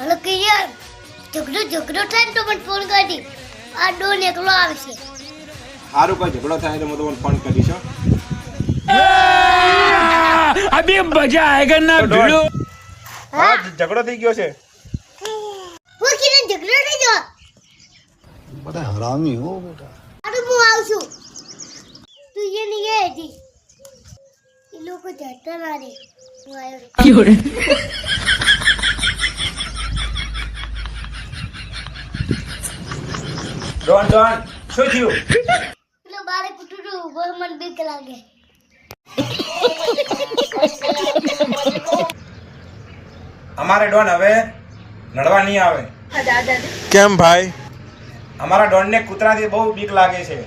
Hello કે યાર ઝઘડો થાય તો મને ફોન કરી આ ડોન એકલો આવશે. સારું કોઈ ઝઘડો થાય તો હું તમને ફોન કરીશ હો. अभी मजा आएगा ना भिड़ो. હા ઝઘડો થઈ ગયો છે. હું કીધું ઝઘડો નહીં જો बड़ा हरामी हो बेटा. અરે હું આવશું તું એ નહીં ગઈ હતી એ લોકો જતા ના રે હું આવ્યો ડોન શું થયું? પેલો બારે કુટુડું ઉભો મને બીક લાગે. અમારે ડોન હવે લડવા નહીં આવે. કેમ ભાઈ? અમારા ડોન ને કૂતરાથી બહુ બીક લાગે છે.